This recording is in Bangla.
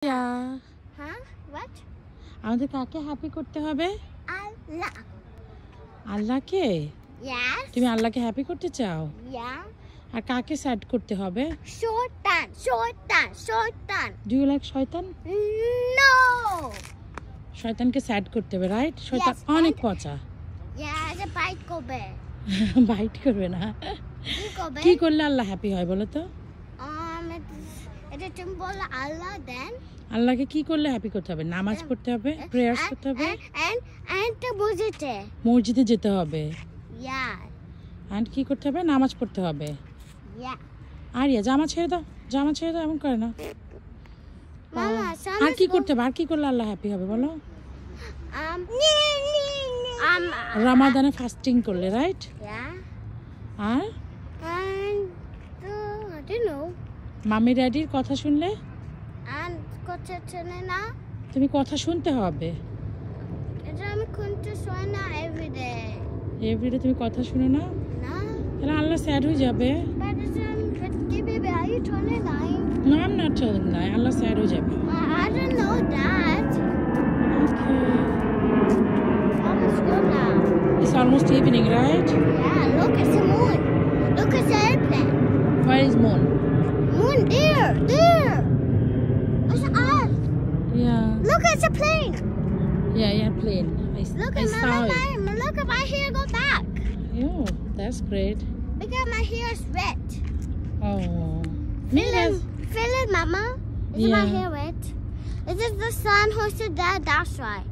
What? আমাদের কাকে হ্যাপি করতে হবে? Allah. আল্লাহকে? Yes. তুমি আল্লাহকে হ্যাপি করতে চাও? Yeah. আর কাকে স্যাড করতে হবে? Shaitan. ডু ইউ লাইক শয়তান? No. শয়তানকে স্যাড করতে হবে, রাইট? শয়তান Yes, অনেক and- পচা। Yeah, the bite go bad. Bite করবে না। Go bad. কি করলে আল্লাহ হ্যাপি হয় বলো তো? It's a symbol of Allah then. আল্লাহকে কি করলে হ্যাপি করতে হবে? নামাজ পড়তে হবে, প্রেয়ার্স করতে হবে, And the mosque. মসজিদে যেতে হবে। Yeah. এন্ড কি করতে হবে? নামাজ পড়তে হবে। Yeah. আরিয়া জামা ছেড়ে দাও, জামা ছেড়ে দাও, এমন করে না। Mama, আর কি করতে হবে? আর কি করলে আল্লাহ হ্যাপি হবে বলো? রমাদানে ফাস্টিং করলে, রাইট? Yeah. আর And I don't know. মামি ড্যাডির কথা শুনলে? And Kochana. তুমি কথা শুনতে হবে। I'm going to Swana every day. Every day তুমি কথা শুনো না? No. তাহলে আল্লাহ স্যাড হয়ে যাবে। But baby, are you 29? No, I'm not telling that. Allah sad হয়ে যাবে। I don't know that. Okay. Almost good now. It's almost evening, right? Yeah, look, it's the moon. Look, it's the airplane. Where is moon? Moon, there. It's Earth. Yeah. Look, it's a plane. Yeah, plane. Look I at saw it. look at my hair go back. Oh, that's great. Because my hair is wet. Oh. Feel it, Mama. Is my Yeah. hair wet? Is it the sun who said that? That's right.